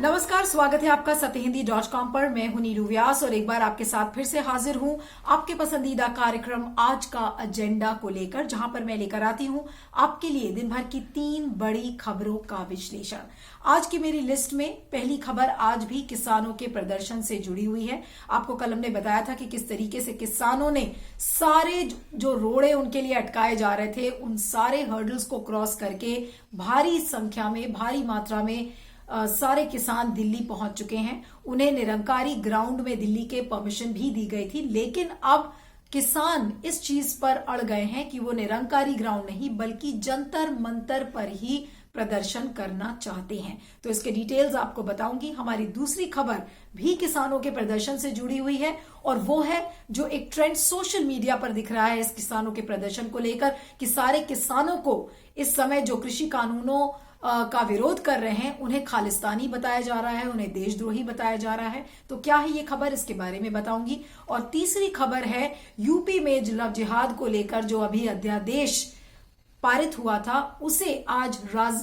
नमस्कार, स्वागत है आपका सत्यहिंदी.com पर। मैं हूं नीरू व्यास और एक बार आपके साथ फिर से हाजिर हूं आपके पसंदीदा कार्यक्रम आज का एजेंडा को लेकर, जहां पर मैं लेकर आती हूं आपके लिए दिन भर की 3 बड़ी खबरों का विश्लेषण। आज की मेरी लिस्ट में पहली खबर आज भी किसानों के प्रदर्शन से जुड़ी हुई है। आपको कल हमने बताया था कि किस तरीके से किसानों ने सारे जो रोड़े उनके लिए अटकाए जा रहे थे, उन सारे हर्डल्स को क्रॉस करके भारी संख्या में, भारी मात्रा में सारे किसान दिल्ली पहुंच चुके हैं। उन्हें निरंकारी ग्राउंड में दिल्ली के परमिशन भी दी गई थी, लेकिन अब किसान इस चीज पर अड़ गए हैं कि वो निरंकारी ग्राउंड नहीं बल्कि जंतर मंतर पर ही प्रदर्शन करना चाहते हैं। तो इसके डिटेल्स आपको बताऊंगी। हमारी दूसरी खबर भी किसानों के प्रदर्शन से जुड़ी हुई है और वो है जो एक ट्रेंड सोशल मीडिया पर दिख रहा है इस किसानों के प्रदर्शन को लेकर कि सारे किसानों को इस समय जो कृषि कानूनों का विरोध कर रहे हैं उन्हें खालिस्तानी बताया जा रहा है, उन्हें देशद्रोही बताया जा रहा है। तो क्या है ये खबर, इसके बारे में बताऊंगी। और तीसरी खबर है यूपी में लव जिहाद को लेकर जो अभी अध्यादेश पारित हुआ था, उसे आज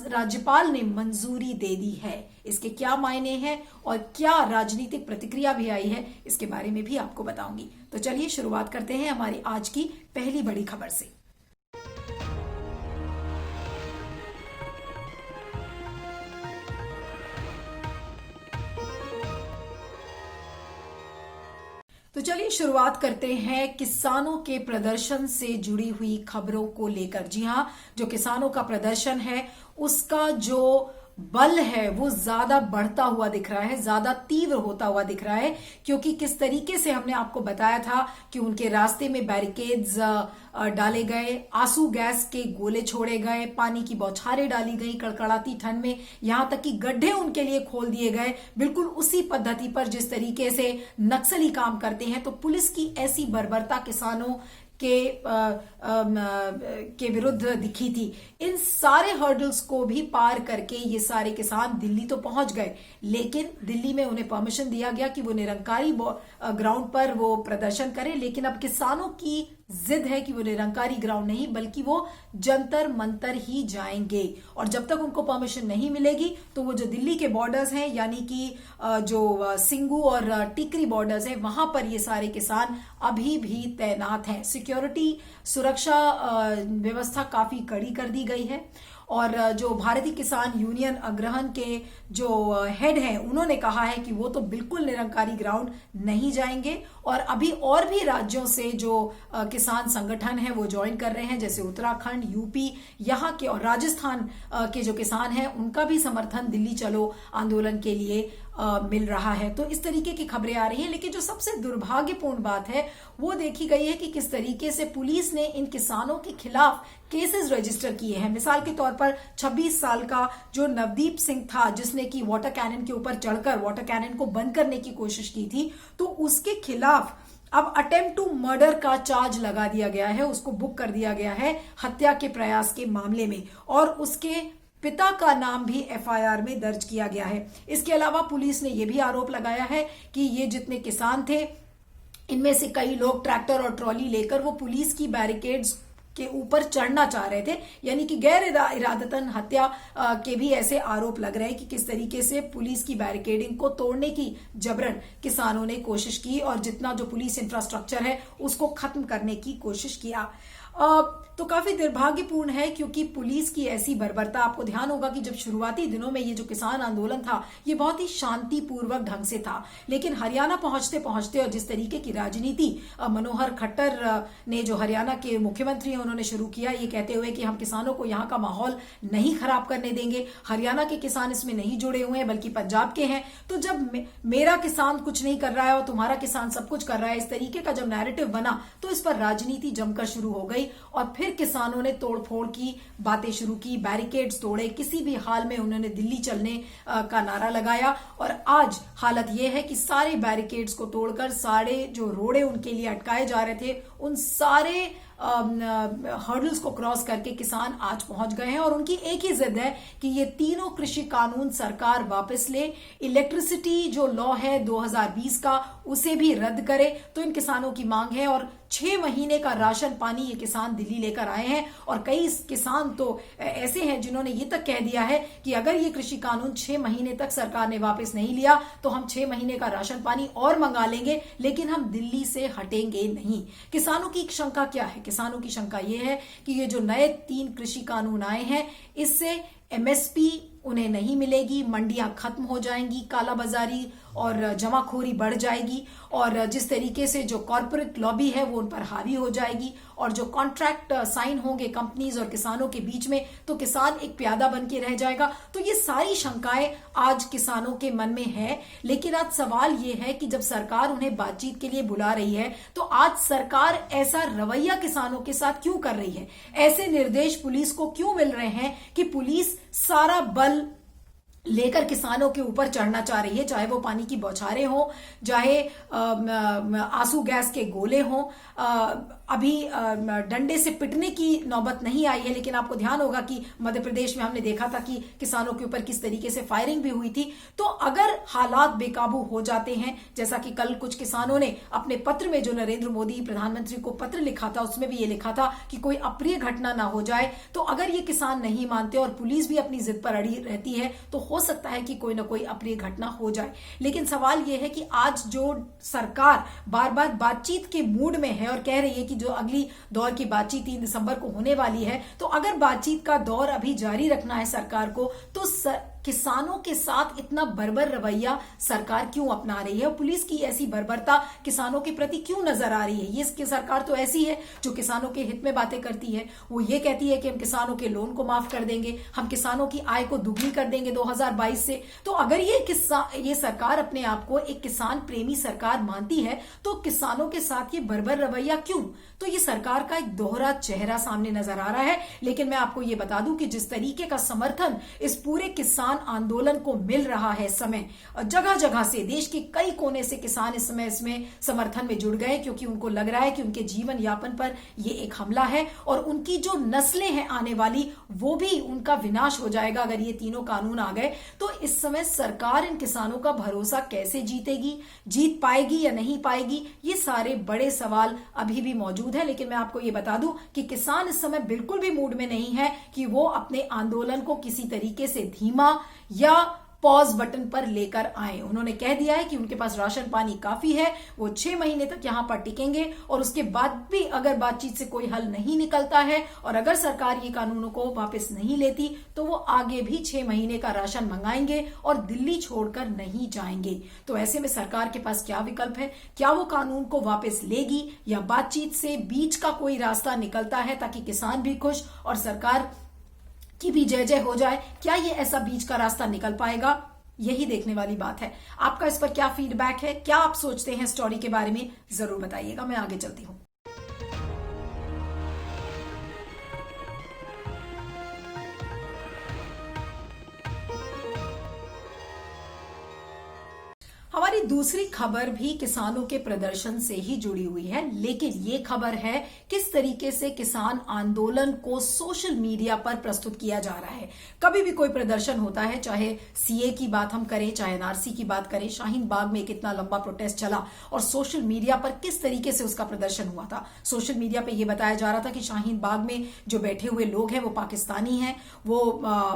राज्यपाल ने मंजूरी दे दी है। इसके क्या मायने हैं और क्या राजनीतिक प्रतिक्रिया भी आई है, इसके बारे में भी आपको बताऊंगी। तो चलिए शुरुआत करते हैं हमारी आज की पहली बड़ी खबर से। तो चलिए शुरुआत करते हैं किसानों के प्रदर्शन से जुड़ी हुई खबरों को लेकर। जी हां, जो किसानों का प्रदर्शन है उसका जो बल है वो ज्यादा बढ़ता हुआ दिख रहा है, ज्यादा तीव्र होता हुआ दिख रहा है, क्योंकि किस तरीके से हमने आपको बताया था कि उनके रास्ते में बैरिकेड्स डाले गए, आंसू गैस के गोले छोड़े गए, पानी की बौछारें डाली गई कड़कड़ाती ठंड में, यहां तक कि गड्ढे उनके लिए खोल दिए गए, बिल्कुल उसी पद्धति पर जिस तरीके से नक्सली काम करते हैं। तो पुलिस की ऐसी बर्बरता किसानों के विरुद्ध दिखी थी। इन सारे हर्डल्स को भी पार करके ये सारे किसान दिल्ली तो पहुंच गए, लेकिन दिल्ली में उन्हें परमिशन दिया गया कि वो निरंकारी ग्राउंड पर वो प्रदर्शन करें। लेकिन अब किसानों की जिद है कि वो निरंकारी ग्राउंड नहीं बल्कि वो जंतर मंतर ही जाएंगे, और जब तक उनको परमिशन नहीं मिलेगी तो वो जो दिल्ली के बॉर्डर्स हैं, यानी कि जो सिंगू और टिकरी बॉर्डर्स हैं, वहां पर ये सारे किसान अभी भी तैनात हैं। सिक्योरिटी सुरक्षा व्यवस्था काफी कड़ी कर दी गई है। और जो भारतीय किसान यूनियन अग्रहण के जो हेड हैं, उन्होंने कहा है कि वो तो बिल्कुल निरंकारी ग्राउंड नहीं जाएंगे। और अभी और भी राज्यों से जो किसान संगठन है वो ज्वाइन कर रहे हैं, जैसे उत्तराखंड, यूपी, यहाँ के और राजस्थान के जो किसान हैं उनका भी समर्थन दिल्ली चलो आंदोलन के लिए मिल रहा है। तो इस तरीके की खबरें आ रही हैं। लेकिन जो सबसे दुर्भाग्यपूर्ण बात है वो देखी गई है कि किस तरीके से पुलिस ने इन किसानों के खिलाफ केसेस रजिस्टर किए हैं। मिसाल के तौर पर 26 साल का जो नवदीप सिंह था, जिसने कि वाटर कैनन के ऊपर चढ़कर वाटर कैनन को बंद करने की कोशिश की थी, तो उसके खिलाफ अब अटेम्प्ट टू मर्डर का चार्ज लगा दिया गया है, उसको बुक कर दिया गया है हत्या के प्रयास के मामले में, और उसके पिता का नाम भी एफआईआर में दर्ज किया गया है। इसके अलावा पुलिस ने यह भी आरोप लगाया है कि ये जितने किसान थे, इनमें से कई लोग ट्रैक्टर और ट्रॉली लेकर वो पुलिस की बैरिकेड्स के ऊपर चढ़ना चाह रहे थे, यानी कि गैर इरादतन हत्या के भी ऐसे आरोप लग रहे हैं कि किस तरीके से पुलिस की बैरिकेडिंग को तोड़ने की जबरन किसानों ने कोशिश की और जितना जो पुलिस इंफ्रास्ट्रक्चर है उसको खत्म करने की कोशिश किया। तो काफी दुर्भाग्यपूर्ण है, क्योंकि पुलिस की ऐसी बर्बरता, आपको ध्यान होगा कि जब शुरुआती दिनों में ये जो किसान आंदोलन था ये बहुत ही शांतिपूर्वक ढंग से था, लेकिन हरियाणा पहुंचते पहुंचते और जिस तरीके की राजनीति मनोहर खट्टर ने, जो हरियाणा के मुख्यमंत्री हैं, उन्होंने शुरू किया ये कहते हुए कि हम किसानों को यहाँ का माहौल नहीं खराब करने देंगे, हरियाणा के किसान इसमें नहीं जुड़े हुए हैं बल्कि पंजाब के हैं, तो जब मेरा किसान कुछ नहीं कर रहा है और तुम्हारा किसान सब कुछ कर रहा है, इस तरीके का जब नैरेटिव बना तो इस पर राजनीति जमकर शुरू हो गई और फिर किसानों ने तोड़फोड़ की बातें शुरू की, बैरिकेड्स तोड़े, किसी भी हाल में उन्होंने दिल्ली चलने का नारा लगाया। और आज हालत यह है कि सारे बैरिकेड्स को तोड़कर सारे जो रोड़े उनके लिए अटकाए जा रहे थे, उन सारे हर्डल्स को क्रॉस करके किसान आज पहुंच गए हैं और उनकी एक ही जिद है कि ये तीनों कृषि कानून सरकार वापस ले, इलेक्ट्रिसिटी जो लॉ है 2020 का उसे भी रद्द करे। तो इन किसानों की मांग है और 6 महीने का राशन पानी ये किसान दिल्ली लेकर आए हैं। और कई किसान तो ऐसे हैं जिन्होंने ये तक कह दिया है कि अगर ये कृषि कानून 6 महीने तक सरकार ने वापस नहीं लिया तो हम 6 महीने का राशन पानी और मंगा लेंगे, लेकिन हम दिल्ली से हटेंगे नहीं। किसानों की शंका क्या है? किसानों की शंका ये है कि ये जो नए 3 कृषि कानून आए हैं इससे एमएसपी उन्हें नहीं मिलेगी, मंडियां खत्म हो जाएंगी, कालाबाजारी और जमाखोरी बढ़ जाएगी और जिस तरीके से जो कॉर्पोरेट लॉबी है वो उन पर हावी हो जाएगी और जो कॉन्ट्रैक्ट साइन होंगे कंपनीज और किसानों के बीच में तो किसान एक प्यादा बन के रह जाएगा। तो ये सारी शंकाएं आज किसानों के मन में है। लेकिन आज सवाल ये है कि जब सरकार उन्हें बातचीत के लिए बुला रही है तो आज सरकार ऐसा रवैया किसानों के साथ क्यों कर रही है? ऐसे निर्देश पुलिस को क्यों मिल रहे हैं कि पुलिस सारा बल लेकर किसानों के ऊपर चढ़ना चाह रही है, चाहे वो पानी की बौछारें हो, चाहे आंसू गैस के गोले हो। अभी डंडे से पिटने की नौबत नहीं आई है, लेकिन आपको ध्यान होगा कि मध्य प्रदेश में हमने देखा था कि किसानों के ऊपर किस तरीके से फायरिंग भी हुई थी। तो अगर हालात बेकाबू हो जाते हैं, जैसा कि कल कुछ किसानों ने अपने पत्र में जो नरेंद्र मोदी प्रधानमंत्री को पत्र लिखा था उसमें भी ये लिखा था कि कोई अप्रिय घटना ना हो जाए, तो अगर ये किसान नहीं मानते और पुलिस भी अपनी जिद पर अड़ी रहती है तो हो सकता है कि कोई ना कोई अप्रिय घटना हो जाए। लेकिन सवाल यह है कि आज जो सरकार बार बार बातचीत के मूड में है और कह रही है कि जो अगली दौर की बातचीत 3 दिसंबर को होने वाली है, तो अगर बातचीत का दौर अभी जारी रखना है सरकार को तो किसानों के साथ इतना बर्बर रवैया सरकार क्यों अपना रही है और पुलिस की ऐसी बर्बरता किसानों के प्रति क्यों नजर आ रही है? ये सरकार तो ऐसी है जो किसानों के हित में बातें करती है। वो ये कहती है कि हम किसानों के लोन को माफ कर देंगे, हम किसानों की आय को दुगनी कर देंगे 2022 से। तो अगर ये सरकार अपने आप को एक किसान प्रेमी सरकार मानती है तो किसानों के साथ ये बर्बर रवैया क्यों? तो ये सरकार का एक दोहरा चेहरा सामने नजर आ रहा है। लेकिन मैं आपको ये बता दूं कि जिस तरीके का समर्थन इस पूरे किसान आंदोलन को मिल रहा है इस समय, जगह जगह से देश के कई कोने से किसान इस समय इसमें समर्थन में जुड़ गए, क्योंकि उनको लग रहा है कि उनके जीवन यापन पर ये एक हमला है और उनकी जो नस्लें हैं आने वाली वो भी उनका विनाश हो जाएगा अगर ये तीनों कानून आ गए। तो इस समय सरकार इन किसानों का भरोसा कैसे जीतेगी, जीत पाएगी या नहीं पाएगी, ये सारे बड़े सवाल अभी भी मौजूद है। लेकिन मैं आपको ये बता दूं कि किसान इस समय बिल्कुल भी मूड में नहीं है कि वो अपने आंदोलन को किसी तरीके से धीमा या पॉज बटन पर लेकर आए। उन्होंने कह दिया है कि उनके पास राशन पानी काफी है, वो 6 महीने तक यहां पर टिकेंगे और उसके बाद भी अगर बातचीत से कोई हल नहीं निकलता है और अगर सरकार ये कानूनों को वापस नहीं लेती तो वो आगे भी 6 महीने का राशन मंगाएंगे और दिल्ली छोड़कर नहीं जाएंगे। तो ऐसे में सरकार के पास क्या विकल्प है? क्या वो कानून को वापस लेगी या बातचीत से बीच का कोई रास्ता निकलता है ताकि किसान भी खुश और सरकार की भी जय जय हो जाए? क्या ये ऐसा बीच का रास्ता निकल पाएगा? यही देखने वाली बात है। आपका इस पर क्या फीडबैक है? क्या आप सोचते हैं स्टोरी के बारे में? जरूर बताइएगा। मैं आगे चलती हूं। हमारी दूसरी खबर भी किसानों के प्रदर्शन से ही जुड़ी हुई है, लेकिन ये खबर है किस तरीके से किसान आंदोलन को सोशल मीडिया पर प्रस्तुत किया जा रहा है। कभी भी कोई प्रदर्शन होता है, चाहे सीए की बात हम करें, चाहे एनआरसी की बात करें, शाहीन बाग में कितना लंबा प्रोटेस्ट चला और सोशल मीडिया पर किस तरीके से उसका प्रदर्शन हुआ था। सोशल मीडिया पर यह बताया जा रहा था कि शाहीन बाग में जो बैठे हुए लोग हैं वो पाकिस्तानी हैं, वो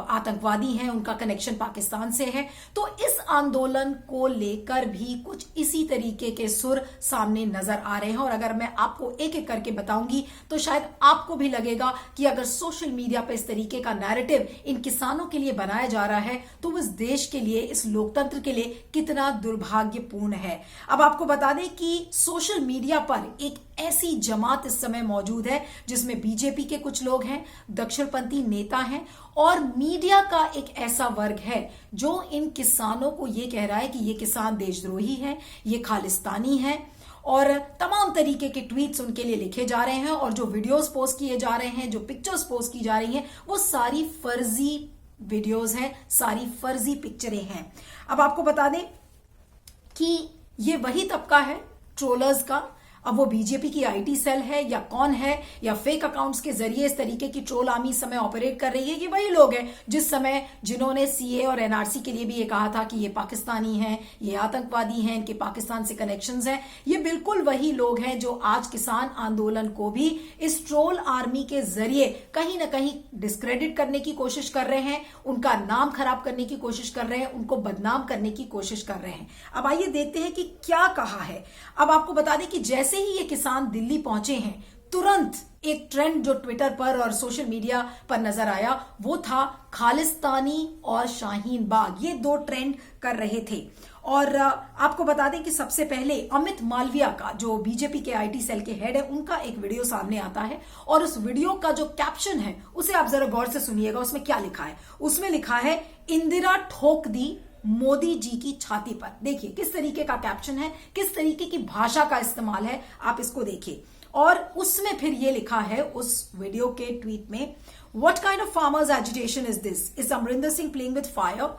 आतंकवादी हैं, उनका कनेक्शन पाकिस्तान से है। तो इस आंदोलन को लेकर भी कुछ इसी तरीके के सुर सामने नजर आ रहे हैं और अगर मैं आपको एक एक करके बताऊंगी तो शायद आपको भी लगेगा कि अगर सोशल मीडिया पर इस तरीके का नैरेटिव इन किसानों के लिए बनाया जा रहा है तो इस देश के लिए, इस लोकतंत्र के लिए कितना दुर्भाग्यपूर्ण है। अब आपको बता दें कि सोशल मीडिया पर एक ऐसी जमात इस समय मौजूद है जिसमें बीजेपी के कुछ लोग हैं, दक्षिणपंथी नेता हैं और मीडिया का एक ऐसा वर्ग है जो इन किसानों को ये कह रहा है कि ये किसान देशद्रोही हैं, ये खालिस्तानी हैं और तमाम तरीके के ट्वीट्स उनके लिए लिखे जा रहे हैं और जो वीडियोस पोस्ट किए जा रहे हैं, जो पिक्चर्स पोस्ट की जा रही हैं, वो सारी फर्जी वीडियोस हैं, सारी फर्जी पिक्चरें हैं। अब आपको बता दें कि ये वही तबका है ट्रोलर्स का अब वो बीजेपी की आईटी सेल है या कौन है, या फेक अकाउंट्स के जरिए इस तरीके की ट्रोल आर्मी इस समय ऑपरेट कर रही है, ये वही लोग हैं जिस समय जिन्होंने सीए और एनआरसी के लिए भी ये कहा था कि ये पाकिस्तानी हैं, ये आतंकवादी हैं, इनके पाकिस्तान से कनेक्शंस हैं। ये बिल्कुल वही लोग हैं जो आज किसान आंदोलन को भी इस ट्रोल आर्मी के जरिए कहीं ना कहीं डिस्क्रेडिट करने की कोशिश कर रहे हैं, उनका नाम खराब करने की कोशिश कर रहे हैं, उनको बदनाम करने की कोशिश कर रहे हैं। अब आइए देखते हैं कि क्या कहा है। अब आपको बता दें कि जैसे ही ये किसान दिल्ली पहुंचे हैं, तुरंत एक ट्रेंड जो ट्विटर पर और सोशल मीडिया पर नजर आया वो था खालिस्तानी और शाहीन बाग। ये दो ट्रेंड कर रहे थे। और आपको बता दें कि सबसे पहले अमित मालविया का, जो बीजेपी के आईटी सेल के हेड है, उनका एक वीडियो सामने आता है और उस वीडियो का जो कैप्शन है उसे आप जरा गौर से सुनिएगा। उसमें क्या लिखा है? उसमें लिखा है, इंदिरा ठोक दी मोदी जी की छाती पर। देखिए किस तरीके का कैप्शन है, किस तरीके की भाषा का इस्तेमाल है, आप इसको देखिए। और उसमें फिर ये लिखा है उस वीडियो के ट्वीट में, what kind of farmers agitation is this? Is Amarinder Singh playing with fire?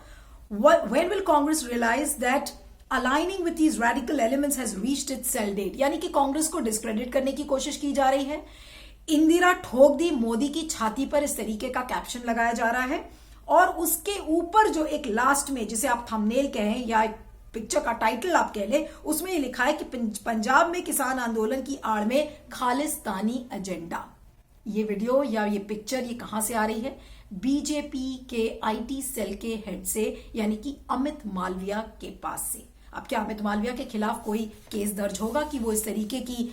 When will Congress realize that aligning with these radical elements has reached its sell date? यानी कि कांग्रेस को डिस्क्रेडिट करने की कोशिश की जा रही है। इंदिरा ठोक दी मोदी की छाती पर, इस तरीके का कैप्शन लगाया जा रहा है। और उसके ऊपर जो एक लास्ट में, जिसे आप थंबनेल कहें या पिक्चर का टाइटल आप कह ले, उसमें ये लिखा है कि पंजाब में किसान आंदोलन की आड़ में खालिस्तानी एजेंडा। ये वीडियो या ये पिक्चर ये कहां से आ रही है? बीजेपी के आईटी सेल के हेड से, यानी कि अमित मालविया के पास से। अब क्या अमित मालविया के खिलाफ कोई केस दर्ज होगा कि वो इस तरीके की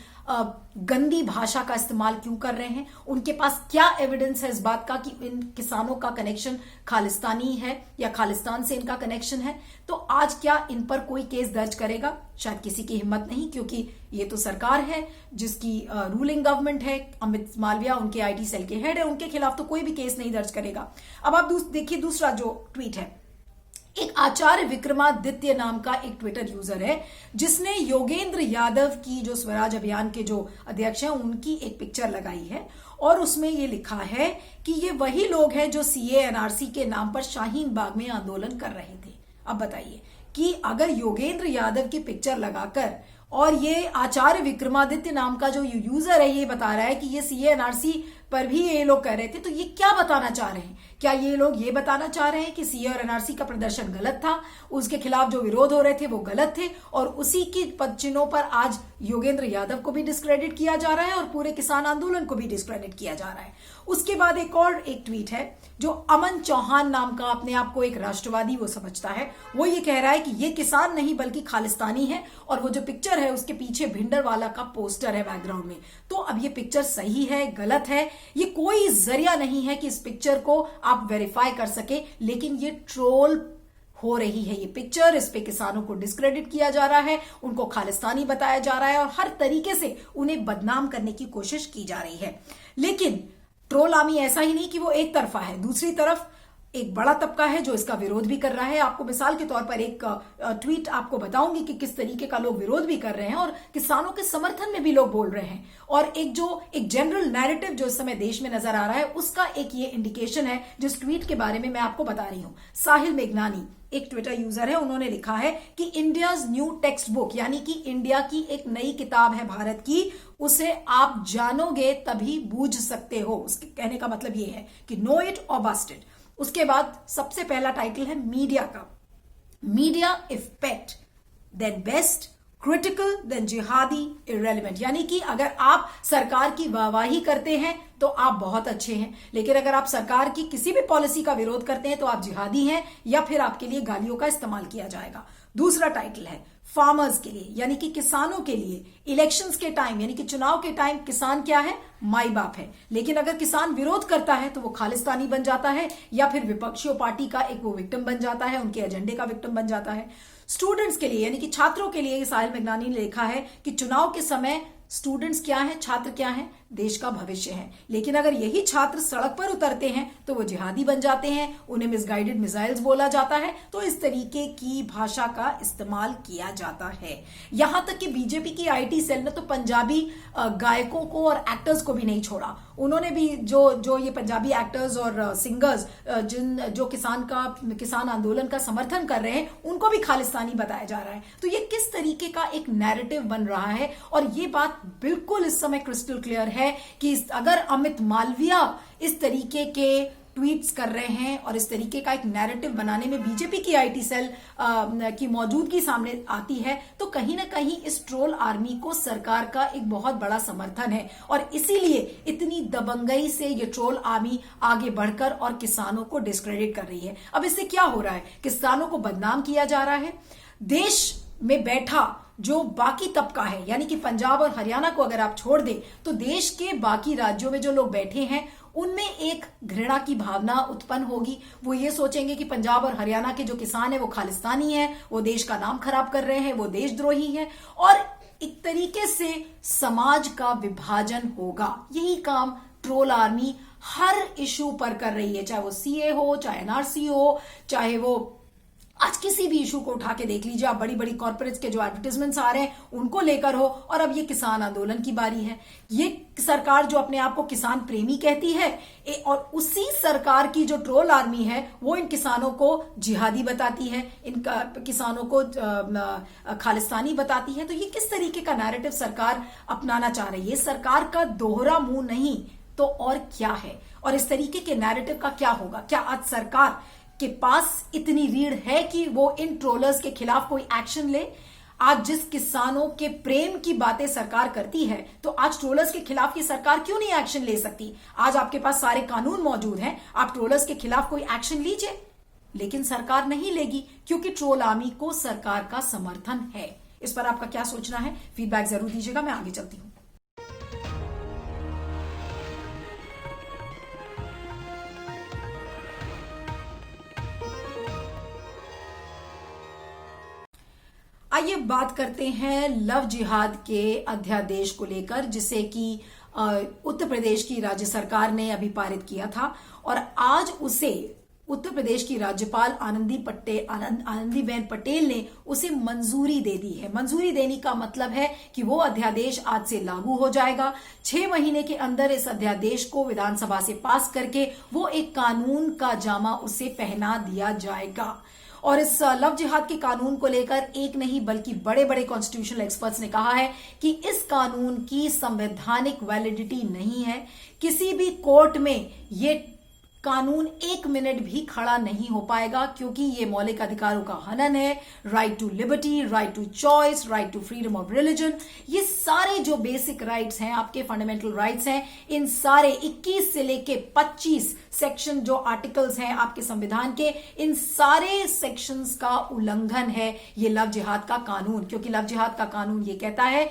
गंदी भाषा का इस्तेमाल क्यों कर रहे हैं? उनके पास क्या एविडेंस है इस बात का कि इन किसानों का कनेक्शन खालिस्तानी है या खालिस्तान से इनका कनेक्शन है? तो आज क्या इन पर कोई केस दर्ज करेगा? शायद किसी की हिम्मत नहीं, क्योंकि ये तो सरकार है जिसकी रूलिंग गवर्नमेंट है। अमित मालविया उनके आईटी सेल के हेड है, उनके खिलाफ तो कोई भी केस नहीं दर्ज करेगा। अब आप देखिए दूसरा जो ट्वीट है, एक आचार्य विक्रमादित्य नाम का एक ट्विटर यूजर है जिसने योगेंद्र यादव की, जो स्वराज अभियान के जो अध्यक्ष हैं, उनकी एक पिक्चर लगाई है और उसमें ये लिखा है कि ये वही लोग हैं जो सीए एनआरसी के नाम पर शाहीन बाग में आंदोलन कर रहे थे। अब बताइए कि अगर योगेंद्र यादव की पिक्चर लगाकर और ये आचार्य विक्रमादित्य नाम का जो यूजर है ये बता रहा है कि ये सीए एनआरसी पर भी ये लोग कह रहे थे, तो ये क्या बताना चाह रहे हैं? क्या ये लोग ये बताना चाह रहे हैं कि सीए और एनआरसी का प्रदर्शन गलत था, उसके खिलाफ जो विरोध हो रहे थे वो गलत थे, और उसी की पदचिन्हों पर आज योगेंद्र यादव को भी डिस्क्रेडिट किया जा रहा है और पूरे किसान आंदोलन को भी डिस्क्रेडिट किया जा रहा है? उसके बाद एक ट्वीट है जो अमन चौहान नाम का अपने आप को एक राष्ट्रवादी वो समझता है, वो ये कह रहा है कि ये किसान नहीं बल्कि खालिस्तानी है, और वो जो पिक्चर है उसके पीछे भिंडरवाला का पोस्टर है बैकग्राउंड में। तो अब ये पिक्चर सही है गलत है, ये कोई जरिया नहीं है कि इस पिक्चर को आप वेरीफाई कर सके, लेकिन ये ट्रोल हो रही है ये पिक्चर, इस पे किसानों को डिस्क्रेडिट किया जा रहा है, उनको खालिस्तानी बताया जा रहा है और हर तरीके से उन्हें बदनाम करने की कोशिश की जा रही है। लेकिन ट्रोल आर्मी ऐसा ही नहीं कि वो एक तरफा है, दूसरी तरफ एक बड़ा तबका है जो इसका विरोध भी कर रहा है। आपको मिसाल के तौर पर एक ट्वीट आपको बताऊंगी कि किस तरीके का लोग विरोध भी कर रहे हैं और किसानों के समर्थन में भी लोग बोल रहे हैं। और एक जनरल नैरेटिव जो इस समय देश में नजर आ रहा है, उसका एक ये इंडिकेशन है जिस ट्वीट के बारे में मैं आपको बता रही हूं। साहिल मेघनानी एक ट्विटर यूजर है, उन्होंने लिखा है कि इंडियाज न्यू टेक्स्ट बुक, यानी कि इंडिया की एक नई किताब है भारत की, उसे आप जानोगे तभी बूझ सकते हो। उसके कहने का मतलब ये है कि नो इट और बस्ट इट। उसके बाद सबसे पहला टाइटल है मीडिया का, media if pet then best, critical then जिहादी, इररेलेवेंट। यानी कि अगर आप सरकार की वाहवाही करते हैं तो आप बहुत अच्छे हैं, लेकिन अगर आप सरकार की किसी भी पॉलिसी का विरोध करते हैं तो आप जिहादी हैं, या फिर आपके लिए गालियों का इस्तेमाल किया जाएगा। दूसरा टाइटल है फार्मर्स के लिए, यानी कि किसानों के लिए। इलेक्शंस के टाइम यानी कि चुनाव के टाइम किसान क्या है? माई बाप है। लेकिन अगर किसान विरोध करता है तो वो खालिस्तानी बन जाता है, या फिर विपक्षी पार्टी का एक वो विक्टिम बन जाता है, उनके एजेंडे का विक्टिम बन जाता है। स्टूडेंट्स के लिए यानी कि छात्रों के लिए साहिल मेघनानी ने लिखा है कि चुनाव के समय स्टूडेंट्स क्या है, छात्र क्या है? देश का भविष्य है। लेकिन अगर यही छात्र सड़क पर उतरते हैं तो वो जिहादी बन जाते हैं, उन्हें मिसगाइडेड मिसाइल्स बोला जाता है। तो इस तरीके की भाषा का इस्तेमाल किया जाता है। यहां तक कि बीजेपी की आईटी सेल ने तो पंजाबी गायकों को और एक्टर्स को भी नहीं छोड़ा। उन्होंने भी जो ये पंजाबी एक्टर्स और सिंगर्स जो किसान आंदोलन का समर्थन कर रहे हैं, उनको भी खालिस्तानी बताया जा रहा है। तो ये किस तरीके का एक नैरेटिव बन रहा है, और ये बात बात बिल्कुल इस समय क्रिस्टल क्लियर है कि अगर अमित मालविया इस तरीके के ट्वीट्स कर रहे हैं और इस तरीके का एक नैरेटिव बनाने में बीजेपी की आईटी सेल की मौजूदगी सामने आती है, तो कहीं ना कहीं इस ट्रोल आर्मी को सरकार का एक बहुत बड़ा समर्थन है और इसीलिए इतनी दबंगई से ये ट्रोल आर्मी आगे बढ़कर और किसानों को डिस्क्रेडिट कर रही है। अब इससे क्या हो रहा है? किसानों को बदनाम किया जा रहा है। देश में बैठा जो बाकी तबका है, यानी कि पंजाब और हरियाणा को अगर आप छोड़ दें, तो देश के बाकी राज्यों में जो लोग बैठे हैं उनमें एक घृणा की भावना उत्पन्न होगी। वो ये सोचेंगे कि पंजाब और हरियाणा के जो किसान है वो खालिस्तानी है, वो देश का नाम खराब कर रहे हैं, वो देशद्रोही हैं और एक तरीके से समाज का विभाजन होगा। यही काम ट्रोल आर्मी हर इशू पर कर रही है, चाहे वो सीए हो, चाहे एनआरसी हो, चाहे वो आज किसी भी इशू को उठा के देख लीजिए आप, बड़ी बड़ी कॉर्पोरेट्स के जो एडवर्टाइजमेंट्स आ रहे हैं उनको लेकर हो, और अब ये किसान आंदोलन की बारी है। ये सरकार जो अपने आप को किसान प्रेमी कहती है और उसी सरकार की जो ट्रोल आर्मी है वो इन किसानों को जिहादी बताती है, इन किसानों को खालिस्तानी बताती है। तो ये किस तरीके का नैरेटिव सरकार अपनाना चाह रही है? सरकार का दोहरा मुंह नहीं तो और क्या है? और इस तरीके के नैरेटिव का क्या होगा? क्या आज सरकार के पास इतनी रीढ़ है कि वो इन ट्रोलर्स के खिलाफ कोई एक्शन ले? आज जिस किसानों के प्रेम की बातें सरकार करती है, तो आज ट्रोलर्स के खिलाफ ये सरकार क्यों नहीं एक्शन ले सकती? आज आपके पास सारे कानून मौजूद हैं, आप ट्रोलर्स के खिलाफ कोई एक्शन लीजिए, लेकिन सरकार नहीं लेगी क्योंकि ट्रोल आर्मी को सरकार का समर्थन है। इस पर आपका क्या सोचना है? फीडबैक जरूर दीजिएगा। मैं आगे चलती हूं। आइए बात करते हैं लव जिहाद के अध्यादेश को लेकर, जिसे कि उत्तर प्रदेश की राज्य सरकार ने अभी पारित किया था और आज उसे उत्तर प्रदेश की राज्यपाल आनंदीबेन पटेल ने उसे मंजूरी दे दी है। मंजूरी देने का मतलब है कि वो अध्यादेश आज से लागू हो जाएगा। 6 महीने के अंदर इस अध्यादेश को विधानसभा से पास करके वो एक कानून का जामा उसे पहना दिया जाएगा। और इस लव जिहाद के कानून को लेकर एक नहीं बल्कि बड़े बड़े कॉन्स्टिट्यूशनल एक्सपर्ट्स ने कहा है कि इस कानून की संवैधानिक वैलिडिटी नहीं है। किसी भी कोर्ट में ये कानून 1 मिनट भी खड़ा नहीं हो पाएगा क्योंकि ये मौलिक अधिकारों का हनन है। Right to liberty, right to choice, right to freedom of religion, ये सारे जो बेसिक राइट्स हैं, आपके फंडामेंटल राइट्स हैं, इन सारे 21 से लेके 25 सेक्शन जो आर्टिकल्स हैं आपके संविधान के, इन सारे सेक्शंस का उल्लंघन है ये लव जिहाद का कानून। क्योंकि लव जिहाद का कानून ये कहता है,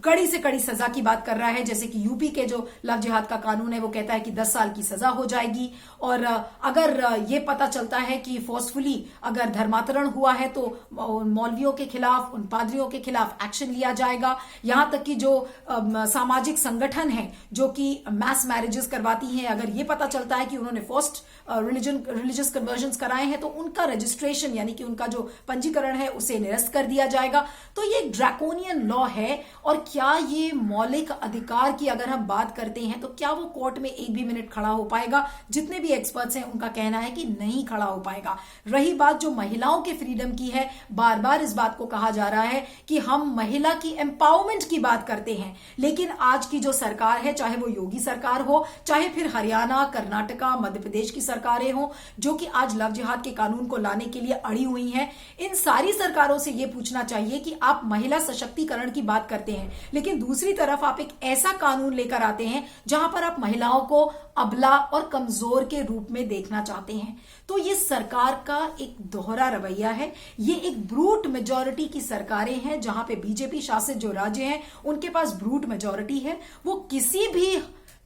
कड़ी से कड़ी सजा की बात कर रहा है। जैसे कि यूपी के जो लव जिहाद का कानून है वो कहता है कि 10 साल की सजा हो जाएगी, और अगर ये पता चलता है कि फोर्सफुली अगर धर्मांतरण हुआ है तो मौलवियों के खिलाफ, उन पादरियों के खिलाफ एक्शन लिया जाएगा। यहां तक कि जो सामाजिक संगठन है जो कि मैस मैरिजेस करवाती हैं, अगर ये पता चलता है कि उन्होंने फोर्स्ड रिलीजियस कन्वर्जन कराए हैं तो उनका रजिस्ट्रेशन यानी कि उनका जो पंजीकरण है उसे निरस्त कर दिया जाएगा। तो ये ड्रैकोनियन लॉ है। और क्या ये मौलिक अधिकार की अगर हम बात करते हैं तो क्या वो कोर्ट में 1 भी मिनट खड़ा हो पाएगा? जितने भी एक्सपर्ट्स हैं उनका कहना है कि नहीं खड़ा हो पाएगा। रही बात जो महिलाओं के फ्रीडम की है, बार बार इस बात को कहा जा रहा है कि हम महिला की एम्पावरमेंट की बात करते हैं, लेकिन आज की जो सरकार है, चाहे वो योगी सरकार हो, चाहे फिर हरियाणा, कर्नाटका, मध्य प्रदेश की सरकारें हो, जो कि आज लव जिहाद के कानून को लाने के लिए अड़ी हुई हैं, इन सारी सरकारों से ये पूछना चाहिए कि आप महिला सशक्तिकरण की बात करते हैं, लेकिन दूसरी तरफ आप एक ऐसा कानून लेकर आते हैं जहां पर आप महिलाओं को अबला और कमजोर के रूप में देखना चाहते हैं। तो ये सरकार का एक दोहरा रवैया है। ये एक ब्रूट मेजॉरिटी की सरकारें हैं, जहां पे बीजेपी शासित जो राज्य हैं उनके पास ब्रूट मेजॉरिटी है। वो किसी भी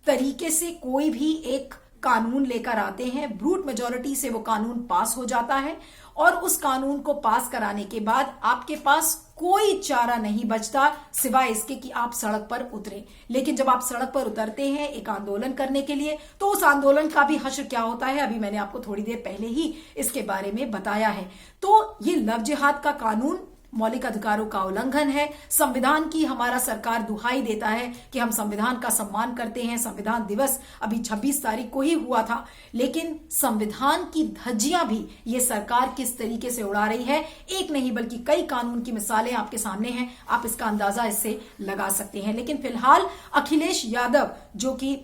तरीके से कोई भी एक कानून लेकर आते हैं, ब्रूट मेजॉरिटी से वो कानून पास हो जाता है, और उस कानून को पास कराने के बाद आपके पास कोई चारा नहीं बचता सिवाय इसके कि आप सड़क पर उतरे। लेकिन जब आप सड़क पर उतरते हैं एक आंदोलन करने के लिए, तो उस आंदोलन का भी हश्र क्या होता है, अभी मैंने आपको थोड़ी देर पहले ही इसके बारे में बताया है। तो ये लव जिहाद का कानून मौलिक अधिकारों का उल्लंघन है। संविधान की हमारा सरकार दुहाई देता है कि हम संविधान का सम्मान करते हैं। संविधान दिवस अभी 26 तारीख को ही हुआ था, लेकिन संविधान की धज्जियां भी ये सरकार किस तरीके से उड़ा रही है, एक नहीं बल्कि कई कानून की मिसालें आपके सामने हैं, आप इसका अंदाजा इससे लगा सकते हैं। लेकिन फिलहाल अखिलेश यादव, जो कि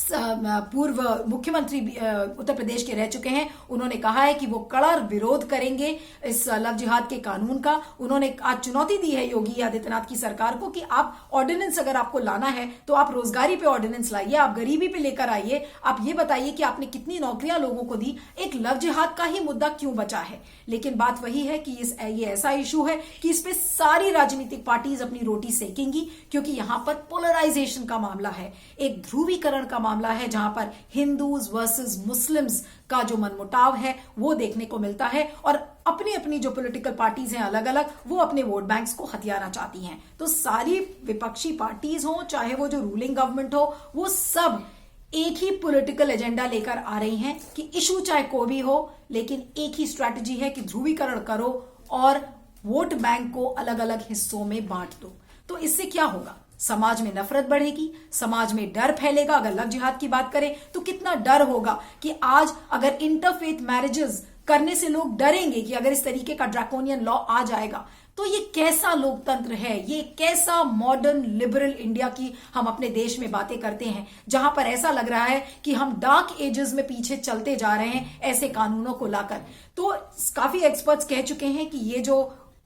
पूर्व मुख्यमंत्री उत्तर प्रदेश के रह चुके हैं, उन्होंने कहा है कि वो कड़ा विरोध करेंगे इस लव जिहाद के कानून का। उन्होंने आज चुनौती दी है योगी आदित्यनाथ की सरकार को कि आप ऑर्डिनेंस अगर आपको लाना है तो आप रोजगारी पे ऑर्डिनेंस लाइए, आप गरीबी पे लेकर आइए, आप ये बताइए कि आपने कितनी नौकरियां लोगों को दी, एक लव जिहाद का ही मुद्दा क्यों बचा है। लेकिन बात वही है कि ये ऐसा इशू है कि इस पे सारी राजनीतिक पार्टीज अपनी रोटी सेकेंगी, क्योंकि यहां पर पोलराइजेशन का मामला है, एक ध्रुवीकरण का मामला है, जहां पर हिंदूज वर्सेस मुस्लिम्स का जो मनमुटाव है वो देखने को मिलता है, और अपनी अपनी जो पॉलिटिकल पार्टीज हैं अलग अलग, वो अपने वोट बैंक्स को हथियाना चाहती हैं। तो सारी विपक्षी पार्टीज हो, चाहे वो जो रूलिंग गवर्नमेंट हो, वो सब एक ही पॉलिटिकल एजेंडा लेकर आ रही हैं कि इशू चाहे कोई भी हो, लेकिन एक ही स्ट्रैटेजी है कि ध्रुवीकरण करो और वोट बैंक को अलग अलग हिस्सों में बांट दो। तो इससे क्या होगा, समाज में नफरत बढ़ेगी, समाज में डर फैलेगा। अगर लव जिहाद की बात करें तो कितना डर होगा कि आज अगर इंटरफेथ मैरिजेस करने से लोग डरेंगे कि अगर इस तरीके का ड्रैकोनियन लॉ आ जाएगा तो ये कैसा लोकतंत्र है, ये कैसा मॉडर्न लिबरल इंडिया की हम अपने देश में बातें करते हैं, जहां पर ऐसा लग रहा है कि हम डार्क एजेस में पीछे चलते जा रहे हैं ऐसे कानूनों को लाकर। तो काफी एक्सपर्ट्स कह चुके हैं कि ये जो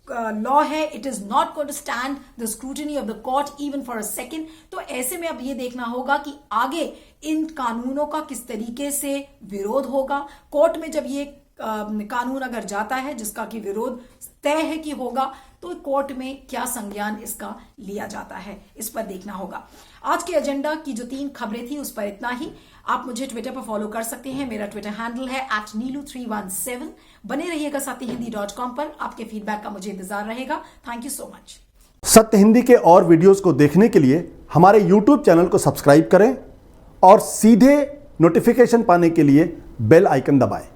लॉ है, it is not going to stand the scrutiny of the court even for a second. तो ऐसे में अब ये देखना होगा कि आगे इन कानूनों का किस तरीके से विरोध होगा। कोर्ट में जब ये कानून अगर जाता है जिसका कि विरोध तय है कि होगा, तो कोर्ट में क्या संज्ञान इसका लिया जाता है, इस पर देखना होगा। आज के एजेंडा की जो 3 खबरें थी उस पर इतना ही। आप मुझे ट्विटर पर फॉलो कर सकते हैं, मेरा ट्विटर हैंडल है @neelu317। बने रहिएगा सत्यहिंदी.com पर, आपके फीडबैक का मुझे इंतजार रहेगा। Thank you so much. सत्य हिंदी के और वीडियोस को देखने के लिए हमारे YouTube चैनल को सब्सक्राइब करें और सीधे नोटिफिकेशन पाने के लिए बेल आइकन दबाएं।